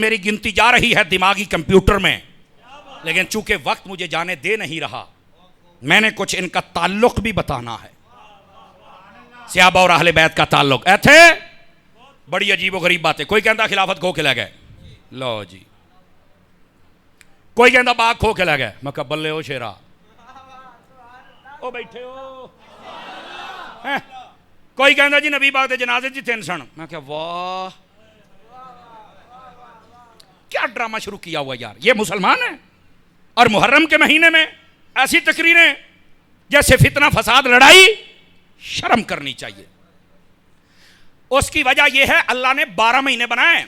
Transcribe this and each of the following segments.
मेरी गिनती जा रही है दिमागी कंप्यूटर में, लेकिन चूंकि वक्त मुझे जाने दे नहीं रहा, मैंने कुछ इनका ताल्लुक भी बताना है। सहाबा और अहले बैत का ताल्लुक ऐथे बड़ी अजीब गरीब बात है। कोई कहता खिलाफत खो के ले गए, लो जी। कोई कहता बाग खो के ले गए, मैं कहा बल्ले ओ शेरा, ओ बैठे हो। कोई कहता जी नबी पाक दे जनाजे च 3 सन, मैं कहा वाह क्या ड्रामा शुरू किया हुआ यार, ये मुसलमान है। और मुहर्रम के महीने में ऐसी तकरीरें जैसे फितना फसाद लड़ाई, शर्म करनी चाहिए। उसकी वजह यह है अल्लाह ने 12 महीने बनाए।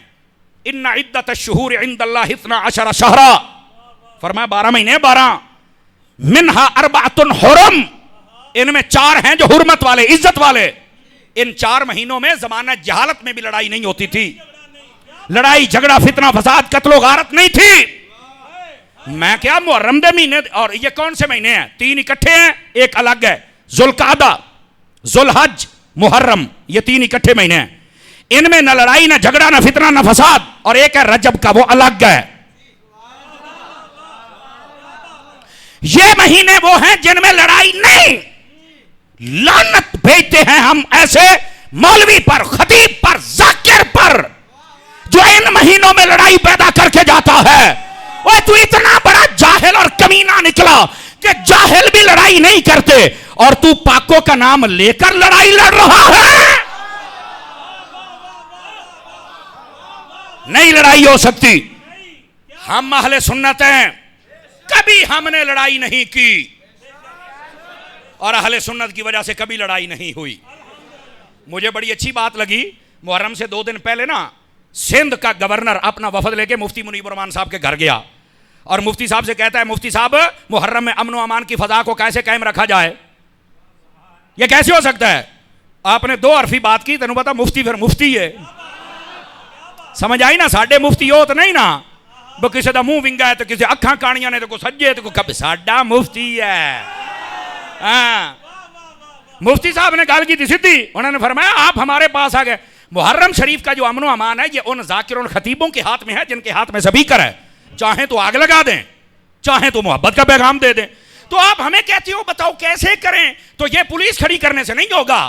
इन्ना इद्दत शुहूर इंदल्लाह 12 शहरा, फरमाया 12 महीने 12, मिनहा अरबातुन हुरम, इनमें 4 हैं जो हुर्मत वाले, इज्जत वाले। इन 4 महीनों में जमाना जहालत में भी लड़ाई नहीं होती थी, लड़ाई झगड़ा फितना फसाद कत्लो गारत नहीं थी। मैं क्या मुहर्रम दे महीने, और ये कौन से महीने हैं? 3 इकट्ठे हैं, एक अलग है, जुल्कादा, जुलहज, मुहर्रम, ये 3 इकट्ठे महीने हैं। इनमें न लड़ाई न झगड़ा न फितना न फसाद। और एक है रजब का, वो अलग है। ये महीने वो हैं जिनमें लड़ाई नहीं। लानत भेजते हैं हम ऐसे मौलवी पर, खतीब पर, जाकिर पर, जो इन महीनों में लड़ाई पैदा करके जाता है। ओए तू इतना बड़ा जाहिल और कमीना निकला कि जाहिल भी लड़ाई नहीं करते, और तू पाकों का नाम लेकर लड़ाई लड़ रहा है। नहीं लड़ाई हो सकती। हम अहले सुन्नत हैं, कभी हमने लड़ाई नहीं की, और अहले सुन्नत की वजह से कभी लड़ाई नहीं हुई। मुझे बड़ी अच्छी बात लगी, मुहर्रम से 2 दिन पहले ना सिंध का गवर्नर अपना वफद लेके मुफ्ती मुनीबुर रहमान साहब के घर गया, और मुफ्ती साहब से कहता है, मुफ्ती साहब मुहर्रम में अमन व अमान की फजा को कैसे कायम रखा जाए? ये कैसे हो सकता है? आपने 2 हरफी बात की, तेन पता मुफ्ती फिर मुफ्ती है, समझ आई ना? साडे मुफ्ती हो तो नहीं ना, वो किसी का मुंह विंगा है तो किसी अखा कानिया ने तो कोई सज्जे तो कोई, साडा मुफ्ती है। हाँ, मुफ्ती साहब ने गल की थी सीधी, उन्होंने फरमाया आप हमारे पास आ गए। मुहर्रम शरीफ का जो अमन व अमान है ये उन जाकिरों खतीबों के हाथ में है जिनके हाथ में स्पीकर है, चाहे तो आग लगा दें, चाहे तो मोहब्बत का पैगाम दे दें। तो आप हमें कहते हो बताओ कैसे करें? तो ये पुलिस खड़ी करने से नहीं होगा,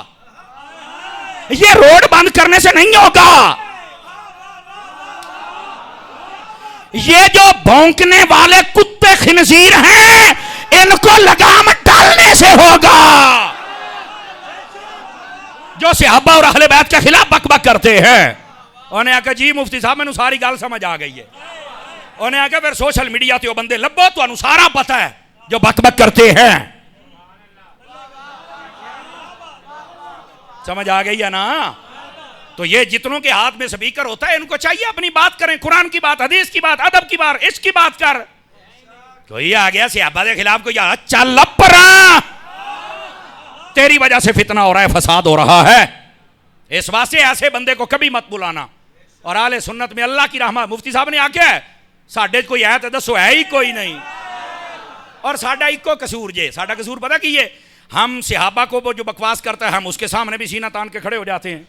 ये रोड बंद करने से नहीं होगा, ये जो भौंकने वाले कुत्ते खिनजीर हैं इनको लगाम डालने से होगा। जो सहाबा और अहले बैत के खिलाफ बकबक करते हैं, उन्हें आकर जी मुफ्ती साहब मैंने सारी गल समझ आ गई है। उन्हें आकर फिर सोशल मीडिया ते बंदे लभो, तो सारा पता है जो बकबक करते हैं। समझ आ गई है ना? तो ये जितनों के हाथ में स्पीकर होता है इनको चाहिए अपनी बात करें, कुरान की बात, हदीस की बात, अदब की बात, इश्क की बात कर। कोई आ गया सहाबा के खिलाफ, कोई चल लपरा, तेरी वजह से फितना हो रहा है, फसाद हो रहा है। इस वास्ते ऐसे बंदे को कभी मत बुलाना। और आले सुन्नत में अल्लाह की रहमत, मुफ्ती साहब ने आख्या है साडे कोई है तो दसो, है ही कोई नहीं। और साडा इको कसूर जे, साडा कसूर पता की है, हम सहाबा को वो जो बकवास करता है हम उसके सामने भी सीना तान के खड़े हो जाते हैं।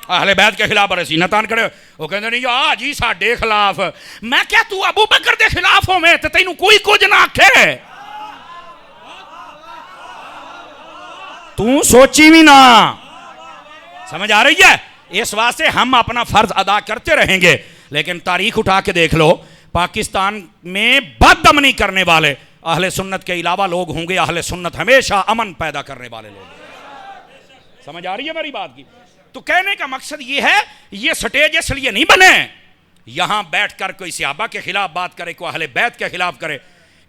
अहले बैत के खिलाफ अरे सीना तान खड़े, वो कहते नहीं आ जी साडे खिलाफ। मैं क्या तू अबू बकर के खिलाफ हो मैं तो तेनू कोई कुछ ना आखे, तू सोची भी ना। समझ आ रही है? इस वास्ते हम अपना फर्ज अदा करते रहेंगे, लेकिन तारीख उठा के देख लो, पाकिस्तान में बदअमनी करने वाले अहले सुन्नत के अलावा लोग होंगे। अहले सुन्नत हमेशा अमन पैदा करने वाले लोग। समझ आ रही है मेरी बात की? तो कहने का मकसद ये है, ये स्टेज इसलिए नहीं बने यहां बैठकर कोई सहाबा के खिलाफ बात करे, कोई अहले बैत के खिलाफ करे।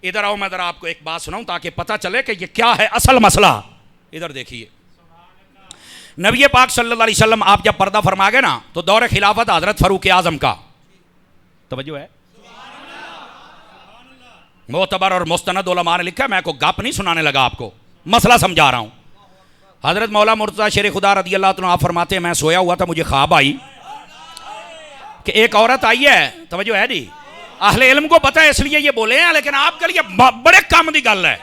इधर आओ, मैं जरा आपको एक बात सुनाऊं ताकि पता चले कि ये क्या है असल मसला। इधर देखिए, नबी पाक सल्लल्लाहु अलैहि वसल्लम आप जब पर्दा फरमा गए ना, तो दौरे खिलाफत हजरत फारूक आजम का, तवज्जो है, मोतबर और मुस्तनद उलमा ने लिखा, मैं को गप नहीं सुनाने लगा, आपको मसला समझा रहा हूं। हजरत मौला मुर्तज़ा शेर खुदा रज़ी अल्लाह तआला आप फरमाते हैं, मैं सोया हुआ था, मुझे ख्वाब आई कि एक औरत आई है, तवज्जो है जी, अहले इल्म को पता है इसलिए ये बोले हैं, लेकिन आपके लिए बड़े काम की गल है।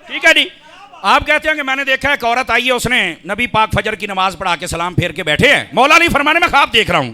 ठीक है जी, आप कहते हैं कि मैंने देखा एक औरत आई है, उसने नबी पाक फजर की नमाज पढ़ा के सलाम फेर के बैठे हैं, मौला नहीं फरमाने में ख्वाब देख रहा हूं।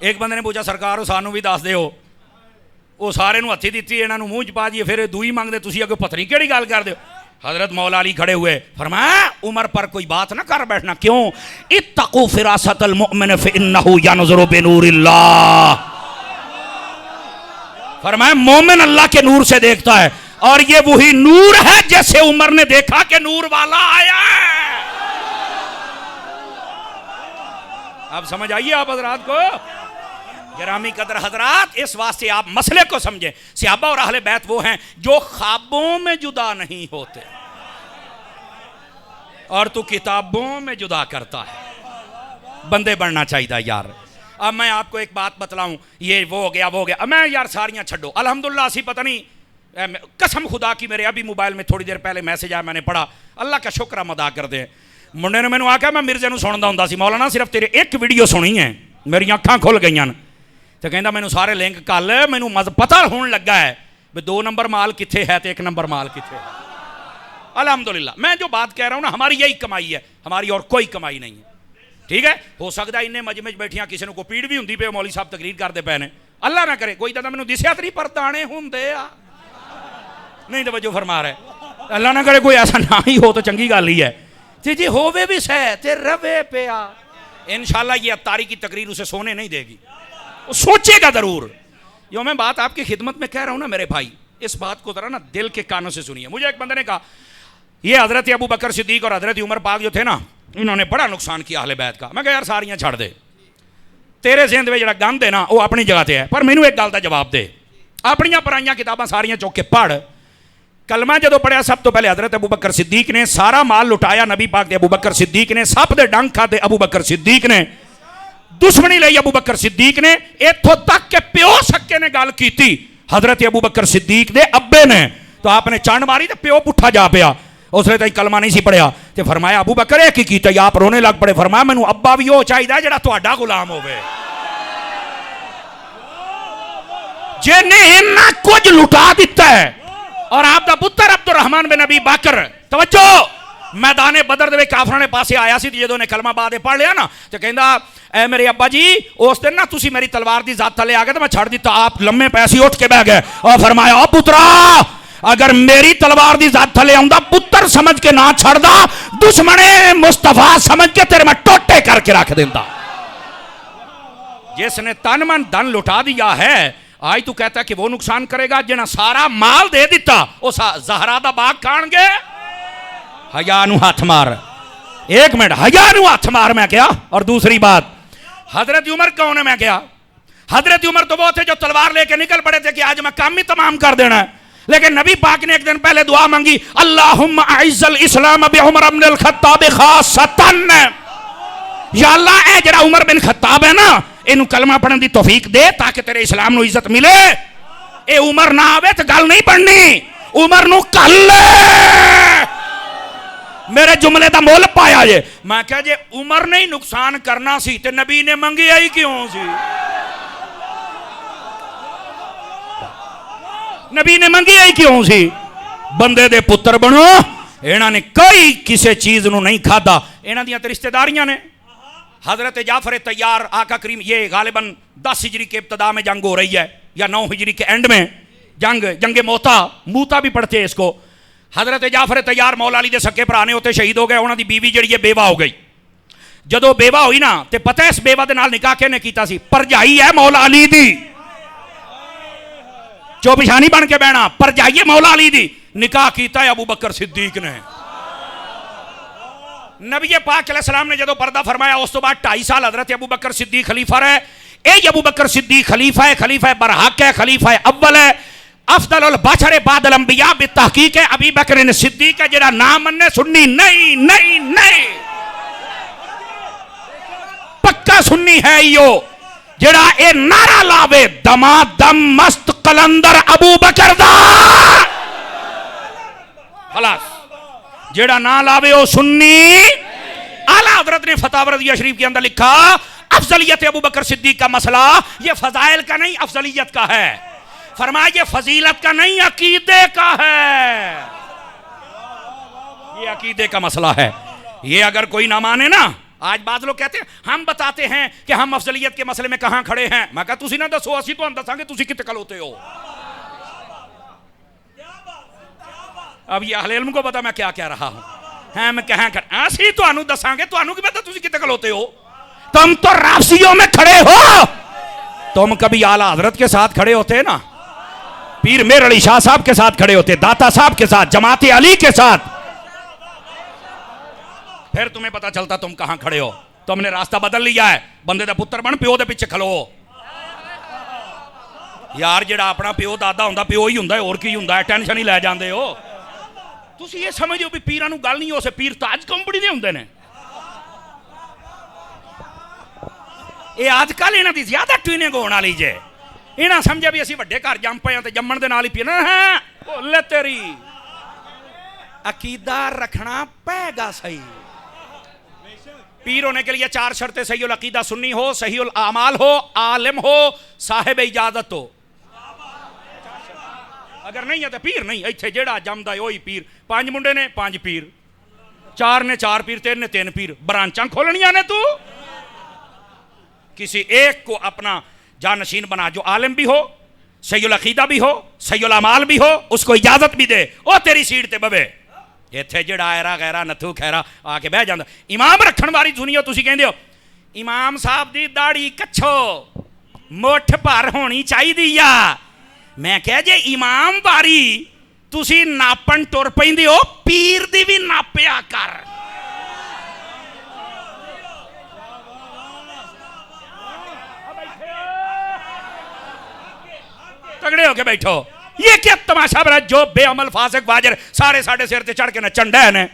एक बंदे ने पूछा सरकार सानू भी दस दो, वो सारे हथी दी, इन्हों मूँह च पा दिए, फिर दूई मंगते तुम अगे पता नहीं कि गल कर दो। हजरत मौला अली खड़े हुए, फरमाया उमर पर कोई बात ना कर बैठना, क्यों? इत्तकू फिरासतल मुमिन फइन्नहु यनज़ुरु बिनूरिल्लाह। फरमाया मोमिन अल्लाह के नूर से देखता है, और ये वही नूर है जैसे उमर ने देखा कि नूर वाला आया है। अब समझ आइए आप हजरात को, गिरामी कदर हजरात, इस वास्ते आप मसले को समझें। सहाबा और अहले बैत वो हैं जो ख्वाबों में जुदा नहीं होते, और तू किताबों में जुदा करता है। बंदे बनना चाहिए यार। अब मैं आपको एक बात बतलाऊं, ये वो हो गया वो हो गया, अब मैं यार सारियां छड्डो। अल्हम्दुलिल्लाह सी पता नहीं, कसम खुदा की मेरे अभी मोबाइल में थोड़ी देर पहले मैसेज आया, मैंने पढ़ा, अल्लाह का शुक्र हम अदा कर दें। मुंडे ने मैंने आख्या, मैं मिर्जे नूं सुनदा हुंदा सी, मौलाना सिर्फ तेरे एक वीडियो सुनी है, मेरी अखां खुल गई न। तो कहता मैनू सारे लिंक कल, मैनू पता होने लगा है भी 2 नंबर माल किथे है तो 1 नंबर माल किथे है। अल्हम्दुलिल्लाह, मैं जो बात कह रहा हूँ ना, हमारी यही कमाई है, हमारी और कोई कमाई नहीं है। ठीक है, हो सकता है इन्ने मजमे बैठिया किसी को पीड़ भी होंगी पे, मौली साहब तकरीर करते पे ने, अल्लाह ना करे कोई दादा मैनू दिसिया तो नहीं, पर दाने होंदे आ नहीं, तवज्जो फरमा रहे, अल्लाह ना करे कोई ऐसा ना ही हो तो चंगी गल ही है। जी जी होवे भी सह ते रवे पिया, इंशाल्लाह ये अत्तारी की तकरीर उसे सोने नहीं देगी, वो सोचेगा जरूर। जो मैं बात आपकी खिदमत में कह रहा हूं ना मेरे भाई, इस बात को जरा ना दिल के कानों से सुनिए। मुझे एक बंदे ने कहा, ये हजरत अबू बकर सिद्दीक और हजरत उमर पाक जो थे ना, इन्होंने बड़ा नुकसान किया अहले बैत का। मैं कहा यार सारियां छड़ दे, तेरे जिंद में जरा गंद है ना वो अपनी जगह ते है, पर मैनू एक गल का जवाब दे, अपनियां पराइयां किताबां सारियां चुक के पढ़। कलमा जो पढ़िया सब तो पहले हजरत अबू बकर सिद्दीक ने सारा माल लुटाया, नबी पाक दे अबू बकर सिद्दीक ने सब दे डंग खाते, अबू बकर सिद्दीक ने दुश्मनी लई, अबू बकर सिद्दीक ने इत्थों तक के प्यो सक्के ने गल की हजरत अबू बकर सिद्दीक दे अब्बे ने, तो आपने चंड मारी तो प्यो पुठा जा पिया, उसने तो कलमा नहीं सी पढ़िया। तो फरमाया अबू बकर ये की कीता? आप रोने लग पड़े। फरमाया मैनू अब्बा भी वो चाहिए जिहड़ा तुहाडा गुलाम होवे, जिन्हें इन्ना कुछ लुटा दिता है। और आपका पुत्र अब्दुर्रहमान बिन अबी बकर, तवज्जो, मैदाने बदर दे काफरां ने पासे आया सी, जो ने कलमा बाद पढ़ लिया ना, तो कहंदा ए मेरे अब्बा जी उस दिन ना तुसी मेरी तलवार की ज़ात थले आ गए तो मैं छड़ दिता, आप लम्मे पैसे उठ के बह गए और फरमाया ओ पुत्रा, अगर मेरी तलवार की ज़ात थले आउंदा पुत्र समझ के ना छड़दा, दुश्मने मुस्तफा समझ के तेरे में टोटे करके रख देंदा। जिसने तन मन धन लुटा दिया है, आज तू कहता है कि वो नुकसान करेगा, जिन्हें सारा माल दे दिता वो ज़हरा दा बाग खान गए। हया नू हाथ मार, एक मिनट, हया नू हाथ मार मैं क्या। और दूसरी बात, हजरत उमर कौन है मैं क्या? हजरत उमर तो वो थे जो तलवार लेके निकल पड़े थे कि आज मैं काम ही तमाम कर देना है, लेकिन नबी पाक ने एक दिन पहले दुआ मांगी, अल्लाहुम्मा अइज़्ज़ल इस्लाम बि उमर इब्नुल खत्ताब खासतन, या अल्लाह ए जरा उमर बिन खत्ताब है ना, इन्हू कलमा पढ़ने की तौफीक दे ताकि तेरे इस्लाम नू इज्जत मिले। ए उमर ना आवे तो गल नहीं बननी, उमर नू कल मेरे जुमले का मुल पाया जे। मैं क्या जे उमर ने ही नुकसान करना सी ते नबी ने मंगिया ही क्यों सी? नबी ने मंगिया ही क्यों सी? बंदे दे पुत्र बनो, इन्हां ने कोई किसी चीज नू नहीं खादा, इन्हां दियां ते रिश्तेदारियां ने। हजरत जाफर तैयार आका करीम, ये गालिबन 10 हिजरी के इब्तदा में जंग हो रही है या 9 हिजरी के एंड में जंग मूता भी पढ़ते हैं इसको। हजरत जाफर तैयार मौला अली दे सके भरा ने उत्ते शहीद हो गए, उन्हां दी बीवी जिहड़ी है बेवा हो गई। जदों बेवा हुई ना ते पता है इस बेवा दे नाल निकाह किहने कीता सी? भरजाई है मौला अली दी, चौबिशानी बन के बहना, भरजाई है मौला अली दी, निकाह कीता है अबू बकर सिद्दीक ने। नबी पाक अलैहिस्सलाम ने जदों पर्दा फरमाया, उस तो बाद 2.5 साल हजरत अबू बकर सिद्दीक खलीफा रहे। ए अबू बकर सिद्दीक खलीफा है बरहक है, खलीफा है अव्वल है, अफदलुल बशर बादल अंबिया बितहकीक है अबी बकर सिद्दीक है, जेड़ा ना मन्ने सुन्नी नहीं नहीं नहीं, पक्का सुन्नी है यो, जेड़ा ए नारा लावे दमादम मस्त कलंदर अबू बकर दा, खलास, जेड़ा ना लावे ओ सुन्नी। आला हजरत ने फतावा रज़िया शरीफ के अंदर लिखा, अफजलियत अबू बकर सिद्दीक का मसला ये फजाइल का नहीं अफजलियत का है, फरमाया ये फजीलत का नहीं अकीदे का है, ये अकीदे का मसला है। ये अगर कोई ना माने ना, आज बाद लोग कहते हैं हम बताते हैं कि हम अफजलियत के मसले में कहां खड़े हैं। मैं कहा तुसी ना दसो, असी तो दसांगे तुसी कितने खलोते हो। अब ये अहले इल्म को पता मैं क्या कह रहा हूं। हैं मैं कहां खड़ा, असी तुहानू दसांगे, तुहानू की पता तुसी कितने खलोते हो। तुम तो राफसियों में खड़े हो। तुम कभी आला हजरत के साथ खड़े होते ना, पीर मेर अली शाह साहब के साथ खड़े होते, दाता साहब के साथ, जमाते अली के साथ, फिर तुम्हें पता चलता तुम कहां खड़े हो। तुमने रास्ता बदल लिया है। बंदे दा पुत्र बन, प्यो दे पिछे खलो यार। जेड़ा अपना प्यो दादा हुंदा प्यो ही हुंदा, और की हुंदा है, टेंशन ही लै जांदे हो। तुसी ये समझो भी पीरां नूं गल नहीं हो, पीर ताज कंपनी दे हुंदे ने। ये आजकल इन्हां दी ज्यादा ट्यूनिंग होण वाली जे। इन्हां समझिया भी असीं वड्डे घर जम पए ते जम्मण दे नाल ही पीना है। भुल तेरी अकीदा रखना पेगा सही। पीर होने के लिए 4 शर्तें, सही उल अकीदा सुन्नी हो, सही उल आमाल हो, आलिम हो, साहिब इजाजत हो। अगर नहीं है तो पीर नहीं। इत्थे जेड़ा जमदा है वही पीर। 5 मुंडे ने 5 पीर, 4 ने 4 पीर, 3 ने 3 पीर। ब्रांचां खोलनियां ने तू। किसी एक को अपना जानशीन बना जो आलिम भी हो, सही उल अकीदा भी हो, सही उल अमाल भी हो, उसको इजाजत भी दे। ओ तेरी सीट ते बवे। इत्थे जेड़ा आयरा गैरा नथू खैरा आके बह जांदा। इमाम रखण वाली दुनिया तुसी कहंदे हो इमाम साहब दी दाढ़ी कच्छो मुठ भर होनी चाहिदी आ। मैं कह जे इमाम बारी तुसी नापन टुर पैंदे हो, पीर दी भी नापिया कर। तगड़े होके बैठो। ये क्या तमाशा बना, जो बेअमल फासिक वाजिर सारे साडे सिर ते चढ़ के नचण डे ने।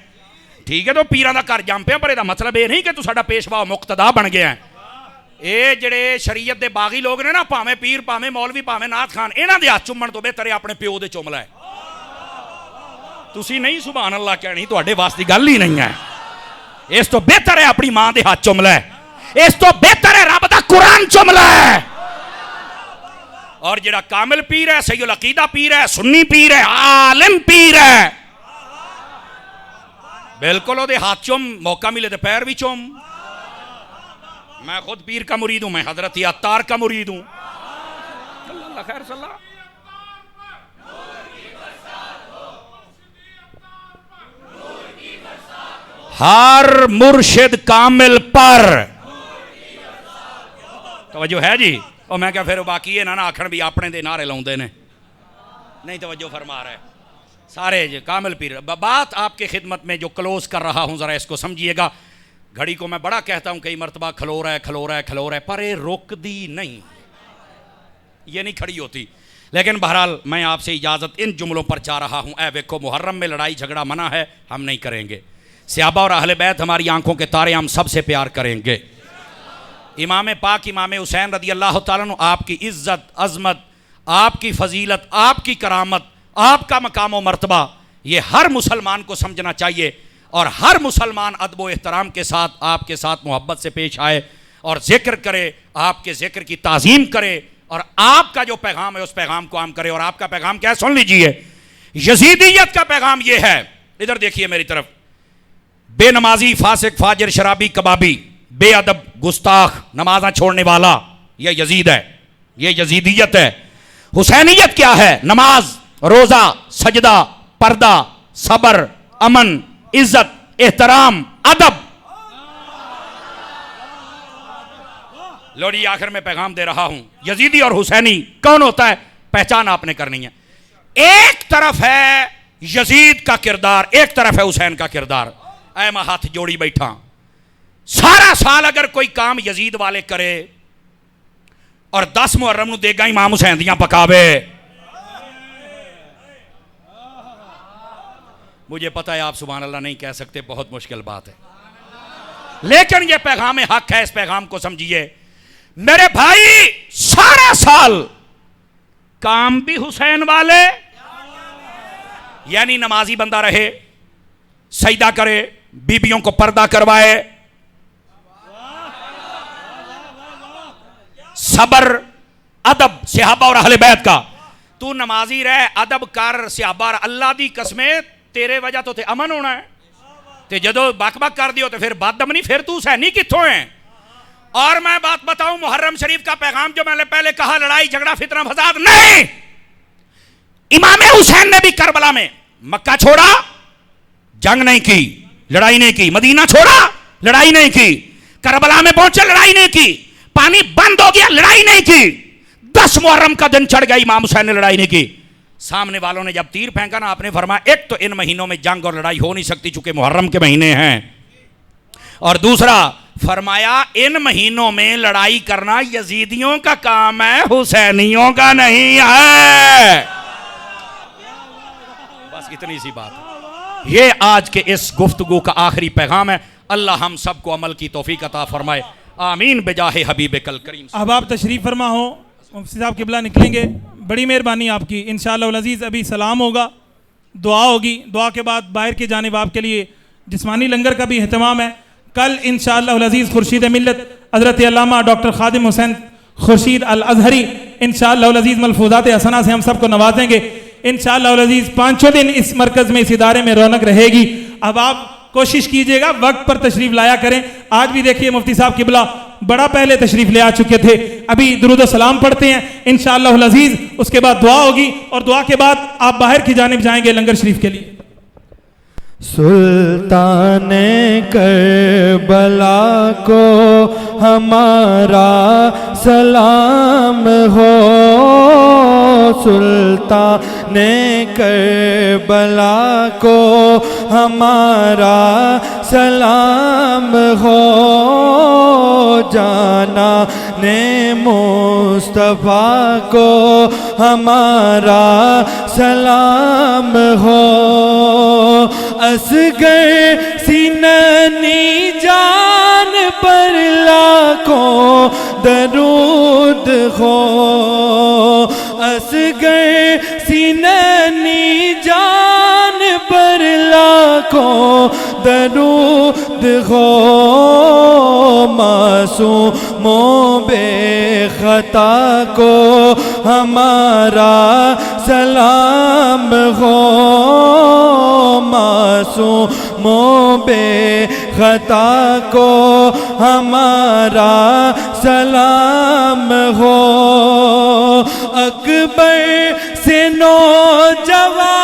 ठीक है तो पीरां दा घर जम पिया, पर इहदा मतलब ये नहीं कि तू साडा पेशवा मुक्तदा बन गया है। ये जेड़े शरीयत दे बागी लोग ने ना, भावें पीर भावें मौलवी भावें नाथ खान, इन्हां दे हाथ चुम्मण तो बेहतर है अपने प्यो दे चुम लै। तुसी नहीं सुभान अल्लाह कहनी, तुहाडे वास दी गल ही नहीं है। इस तो बेहतर है अपनी मां दे हाथ चुम लै। इस तो बेहतर है रब दा कुरान चुम लै। और जेड़ा कामिल पीर है, सही उल अकीदा पीर है, सुन्नी पीर है, आलिम पीर है, बिल्कुल ओदे हाथ चुम, मौका मिले तो पैर भी चुम। मैं खुद पीर का मुरीद हूं, मैं हजरत अत्तार का मुरीद हूं। अल्लाह खैर सल्ला। हर मुर्शिद कामिल पर तवज्जो है जी। और मैं क्या फिर बाकी है ना आखण भी अपने दे नारे लाउंदे ने, नहीं तवज्जो फरमा रहे सारे जी कामिल पीर। बात आपके खिदमत में जो क्लोज कर रहा हूं जरा इसको समझिएगा। घड़ी को मैं बड़ा कहता हूं कई मरतबा खलो रहा है खलो रहा है खलो रहा है, पर ये रोकदी नहीं, ये नहीं खड़ी होती। लेकिन बहरहाल मैं आपसे इजाज़त इन जुमलों पर चाह रहा हूं। ऐ देखो मुहर्रम में लड़ाई झगड़ा मना है, हम नहीं करेंगे। सहाबा और अहले बैत हमारी आंखों के तारे, हम सबसे प्यार करेंगे। इमाम पाक इमाम हुसैन रदी अल्लाह ताला अन्हु, आपकी इज्जत अजमत, आपकी फजीलत, आपकी करामत, आपका मकाम व मर्तबा, ये हर मुसलमान को समझना चाहिए। और हर मुसलमान अदब व एहतराम के साथ आपके साथ मोहब्बत से पेश आए और जिक्र करे, आपके जिक्र की ताज़ीम करे, और आपका जो पैगाम है उस पैगाम को आम करे। और आपका पैगाम क्या है सुन लीजिए। यजीदियत का पैगाम ये है, इधर देखिए मेरी तरफ। बेनमाजी, फासिक, फाजिर, शराबी, कबाबी, बेअदब, गुस्ताख, नमाज़ां छोड़ने वाला, यह यजीद है, यह यजीदियत है। हुसैनियत क्या है? नमाज, रोजा, सजदा, पर्दा, सबर, अमन, इज्जत, एहतराम, अदब। लोड़ी आखिर में पैगाम दे रहा हूं, यजीदी और हुसैनी कौन होता है पहचान आपने करनी है। एक तरफ है यजीद का किरदार, एक तरफ है हुसैन का किरदार। ऐ मैं हाथ जोड़ी बैठा, सारा साल अगर कोई काम यजीद वाले करे और 10 मुहर्रम नूं देगा इमाम हुसैन दियां पकावे। मुझे पता है आप सुभान अल्लाह नहीं कह सकते, बहुत मुश्किल बात है, लेकिन यह पैगाम हक है, इस पैगाम को समझिए। मेरे भाई सारा साल काम भी हुसैन वाले, यानी नमाजी बंदा रहे, सजदा करे, बीबियों को पर्दा करवाए, सबर, अदब, सहाबा और अहले बैत का। तू नमाजी रह, अदब कर, सहाबा, अल्लाह दी कसमें तेरे वजह तो ते अमन होना है। तो जदों बक कर दियो तो फिर बदअमनी, फिर तू सैनी कितों है। और मैं बात बताऊं, मुहर्रम शरीफ का पैगाम जो मैंने पहले कहा, लड़ाई झगड़ा फितना फसाद नहीं। इमाम हुसैन ने भी करबला में मक्का छोड़ा, जंग नहीं की, लड़ाई नहीं की, मदीना छोड़ा, लड़ाई नहीं की, करबला में पहुंचे, लड़ाई नहीं की, पानी बंद हो गया, लड़ाई नहीं की, 10 मुहर्रम का दिन चढ़ गया, इमाम हुसैन ने लड़ाई नहीं की। सामने वालों ने जब तीर फेंका ना, आपने फरमाया एक तो इन महीनों में जंग और लड़ाई हो नहीं सकती चूंकि मुहर्रम के महीने हैं, और दूसरा फरमाया इन महीनों में लड़ाई करना यजीदियों का काम है, हुसैनियों का नहीं है। बस इतनी सी बात है। ये आज के इस गुफ्तगू का आखिरी पैगाम है। अल्लाह हम सबको अमल की तौफीक अता फरमाए, आमीन बेजाहे हबीब कल करीम। अब आप तशरीफ फरमा हो, मुफ्ती साहब किबला निकलेंगे, बड़ी मेहरबानी आपकी। इंशाअल्लाह अज़ीज़ अभी सलाम होगा, दुआ होगी, दुआ के बाद बाहर की जानिब आपके लिए जिस्मानी लंगर का भी अहतमाम है। कल इंशाअल्लाह अज़ीज़ खुर्शीद मिल्लत हज़रत अल्लामा डॉक्टर खादिम हुसैन खुर्शीद अल अज़हरी इंशाअल्लाह अज़ीज़ मलफूज़ात हसना से हम सबको नवाजेंगे इंशाअल्लाह अज़ीज़। 5 दिन इस मरकज़ में, इस इदारे में रौनक रहेगी। अब आप कोशिश कीजिएगा वक्त पर तशरीफ लाया करें। आज भी देखिए मुफ्ती साहब किबला बड़ा पहले तशरीफ ले आ चुके थे। अभी दुरूद सलाम पढ़ते हैं इंशाअल्लाह अज़ीज़, उसके बाद दुआ होगी और दुआ के बाद आप बाहर की जानिब जाएंगे लंगर शरीफ के लिए। सुल्ताने करबला को हमारा सलाम हो, सुल्ताने करबला को हमारा सलाम हो, जाना ने मुस्तफ़ा को हमारा सलाम हो, असगर सीननी जान पर लाखों दरूद हो, असगर सीननी जान पर लाखों दरूद हो, मासूमों बेखता को हमारा सलाम हो, मासूमों बेखता को हमारा सलाम हो, अकबर से नौजवान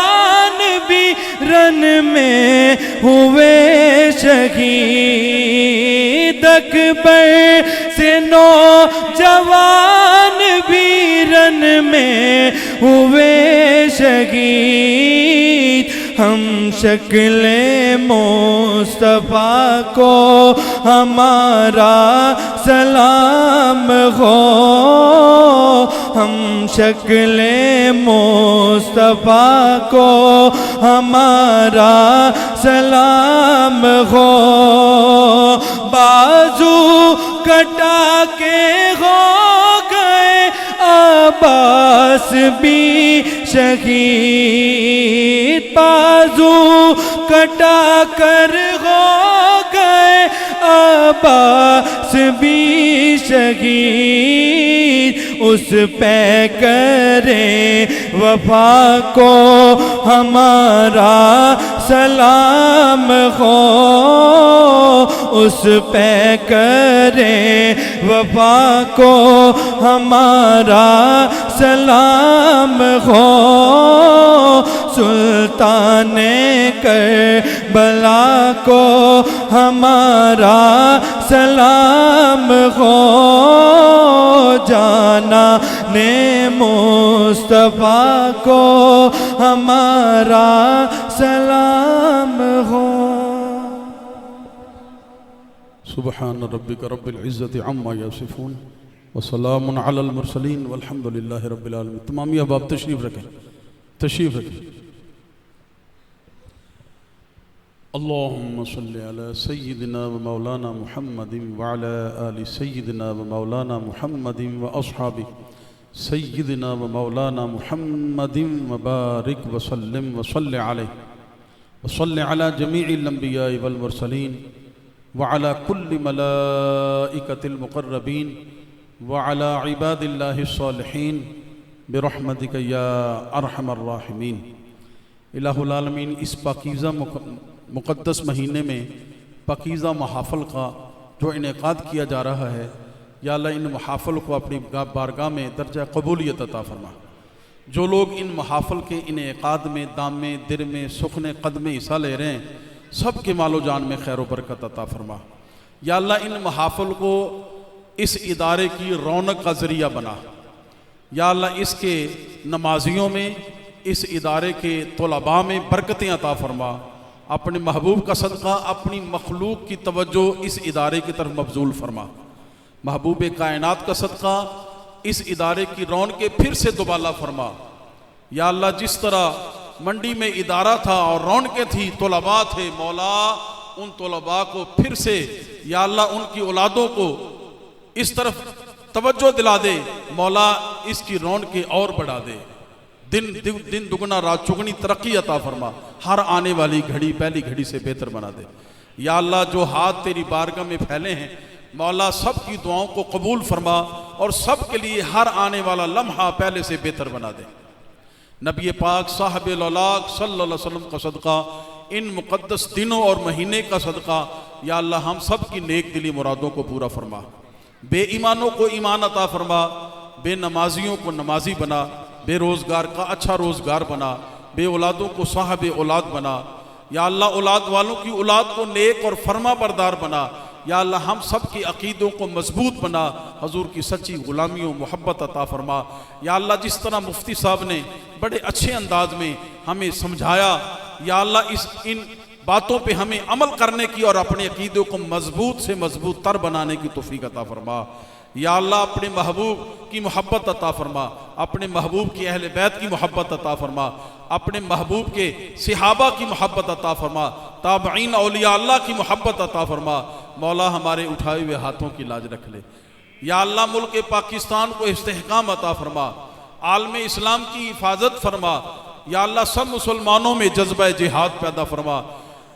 भी रन में हुए शहीद, अकबर से नौजवान भी रन में हुए शहीद, हम शक्ले मुस्तफ़ा को हमारा सलाम हो, हम शक्ले मुस्तफ़ा को हमारा सलाम हो, बाजू कटा के हो गए अब्बास भी शहीद, बाजू कटा कर हो गए अब्बास भी शहीद, उस पे करें वफा को हमारा सलाम हो, उस पे करें वफा को हमारा सलाम हो, सुल्ताने करबला को हमारा सलाम हो, जाना ने मुस्तफ़ा को हमारा सलाम हो। सुब्हान रब्बिक रब्बिल इज़्ज़ति अम्मा यसिफून व सलामुन अलल मुरसलीन वल्हम्दुलिल्लाहि रब्बिल आलमीन। तमामी अब आप तशरीफ़ रखें, तशरीफ़ रखें। अल्लाहुम्मा सल्लि अला सय्यिदिना व मौलाना मुहम्मदिन व अला आलि सय्यिदिना व मौलाना मुहम्मदिन व अस्हाबि सय्यिदिना व मौलाना मुहम्मदिन व बारिक व सल्लिम व सल्लि अलैहि व सल्लि अला जमीइल अंबियाइ वल मुरसलीन व अला कुल्लि मलाइकतिल मुक़र्रबीन व अला इबादिल्लाहिस सालिहीन बिरहमतिका या अरहमर राहिमीन। इलाहुल आलमीन, इस पाकीज़ा मुक़द्दस महीने में पाकीज़ा महाफ़ल का जो इनेकाद किया जा रहा है, या अल्लाह इन महाफ़ल को अपनी बारगाह में दर्जा कबूलियत अता फरमा। जो लोग इन महाफ़ल के इनेकाद में, दाम में, दिर में, सुखने कद में हिस्सा ले रहे हैं, सब के मालो जान में खैर व बरकत अता फरमा। या अल्लाह इन महाफ़ल को इस इदारे की रौनक का ज़रिया बना। या अल्लाह इसके नमाजियों में, इस इदारे के तलबा में बरकतें अता फरमा। अपने महबूब का सदका अपनी मखलूक की तवज्जो इस इदारे की तरफ मबजूल फरमा। महबूब कायनात का सदका इस इदारे की रौनकें फिर से दुबाला फरमा। या अल्लाह जिस तरह मंडी में इदारा था और रौनकें थी, तलबा थे, मौला उन तलबा को फिर से या अल्लाह उनकी औलादों को इस तरफ तवज्जो दिला दे। मौला इसकी रौनकें और बढ़ा दे। दिन दुगना रात चुगनी तरक्की अता फरमा। हर आने वाली घड़ी पहली घड़ी से बेहतर बना दे। या अल्लाह जो हाथ तेरी बारगाह में फैले हैं, मौला सब की दुआओं को कबूल फरमा और सब के लिए हर आने वाला लम्हा पहले से बेहतर बना दे। नबी पाक साहब लौलाक सल्लल्लाहु अलैहि वसल्लम का सदका, इन मुक़द्दस दिनों और महीने का सदका, या अल्लाह हम सब की नेक दिली मुरादों को पूरा फरमा। बेईमानों को ईमान अता फरमा, बेनमाजियों को नमाजी बना, बेरोज़गार का अच्छा रोज़गार बना, बे औलादों को साहब औलाद बना। या अल्लाह औलाद वालों की औलाद को नेक और फरमा बरदार बना। या अल्लाह हम सब की अकीदों को मजबूत बना, हजूर की सच्ची गुलामी और मोहब्बत अता फरमा। या अल्लाह जिस तरह मुफ्ती साहब ने बड़े अच्छे अंदाज में हमें समझाया, या अल्लाह इन बातों पे हमें अमल करने की और अपने अकीदों को मजबूत से मजबूत तर बनाने की तौफीक अता फरमा। या अल्लाह अपने महबूब की मोहब्बत अता फरमा, अपने महबूब की अहले बैत की मोहब्बत अता फरमा, अपने महबूब के सहाबा की मोहब्बत अता फरमा, ताबईन औलिया अल्लाह की मोहब्बत अता फरमा। मौला हमारे उठाए हुए हाथों की लाज रख ले। या अल्लाह मुल्क पाकिस्तान को इस्तेहकाम अता फरमा, आलम इस्लाम की हिफाजत फरमा। या अल्लाह सब मुसलमानों में जज्बा जिहाद पैदा फरमा।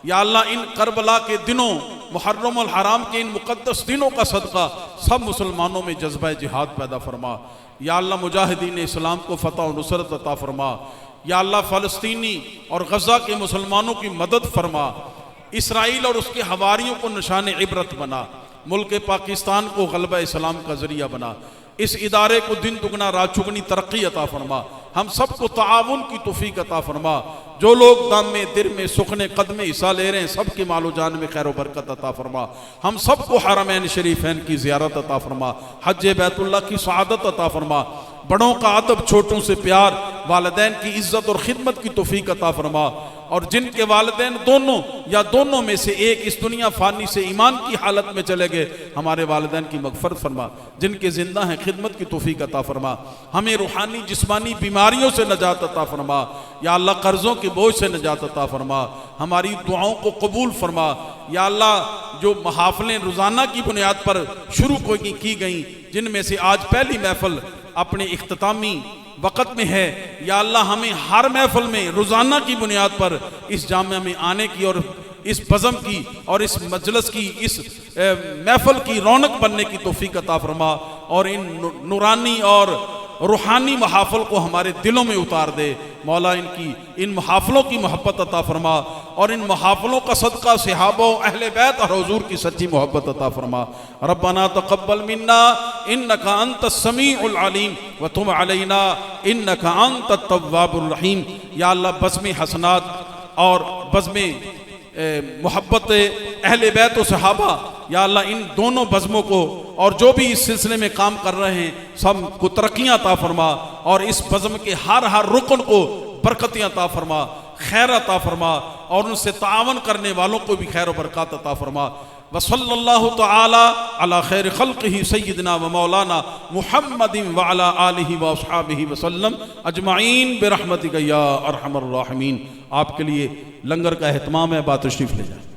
या अल्लाह इन करबला के दिनों, मुहर्रम अल हराम के इन मुक़द्दस दिनों का सदका सब मुसलमानों में जज्बा जिहाद पैदा फरमा। या अल्लाह मुजाहिदीन इस्लाम को फ़तह और नुसरत अता फरमा। या अल्लाह फ़लस्तीनी और गज़ा के मुसलमानों की मदद फरमा। इसराइल और उसके हवारियों को निशान इबरत बना। मुल्क पाकिस्तान को गलबा इस्लाम का ज़रिया बना। इस इदारे को दिन दुगना रात चुगनी तरक्की अता फरमा। हम सबको ताउन की तौफीक अता फरमा। जो लोग दाम में, दिर में, सुखने कद में हिस्सा ले रहे हैं, सब के मालो जान में खैर व बरकत अता फरमा। हम सबको हरमैन शरीफैन की ज़ियारत अता फरमा, हज बैतुल्लाह की सआदत अता फरमा। बड़ों का अदब, छोटों से प्यार, वालिदैन की इज्जत और खिदमत की तौफीक अता फरमा। और जिनके वालिदैन दोनों या दोनों में से एक इस दुनिया फानी से ईमान की हालत में चले गए, हमारे वालिदैन की मगफरत फरमा। जिनके जिंदा हैं खिदमत की तौफीक अता फरमा। हमें रूहानी जिस्मानी बीमारियों से नजात अता फरमा। या अल्लाह कर्ज़ों के बोझ से नजात अता फरमा। हमारी दुआओं को कबूल फरमा। या अल्लाह जो महाफिलें रोज़ाना की बुनियाद पर शुरू की गई, जिनमें से आज पहली महफिल अपने इख्तितामी वक़्त में है, या अल्लाह हमें हर महफिल में रोज़ाना की बुनियाद पर इस जामिया में आने की और इस बज़म की और इस मजलिस की, इस महफिल की रौनक बनने की तौफीक अता फरमा। और इन नूरानी और रूहानी महाफिल को हमारे दिलों में उतार दे। मौला इन महाफिलों की मोहब्बत अता फरमा और इन महाफिलों का सदका सहाबा अहले बैत और हुजूर की सच्ची मोहब्बत अता फरमा। रब्बना तक़ब्बल मिन्ना इन्नका अंतस समीउल अलीम व तुब अलैना इन्नका अंतत तव्वाबुर रहीम। या अल्लाह बज़्म हसनात और बज़्म मोहब्बत अहले बैत व सहाबा, या अल्लाह इन दोनों बज़्मों को और जो भी इस सिलसिले में काम कर रहे हैं सब को तरक्कियाँ अता फरमा। और इस बज़्म के हर रुकन को बरकतें अता फरमा, खैर अता फरमा। और उनसे तावन करने वालों को भी खैर व बरकत अता फरमा। वसल्लल्लाहु तआला अला खैर खल्क़िही सय्यिदना व मौलाना मुहम्मदिन व अला आलिहि व अस्हाबिहि वसल्लम अजमाइन बिरहमतिका या अरहमर राहिमीन। आपके लिए लंगर का एहतमाम है, बात तशरीफ़ ले जाए।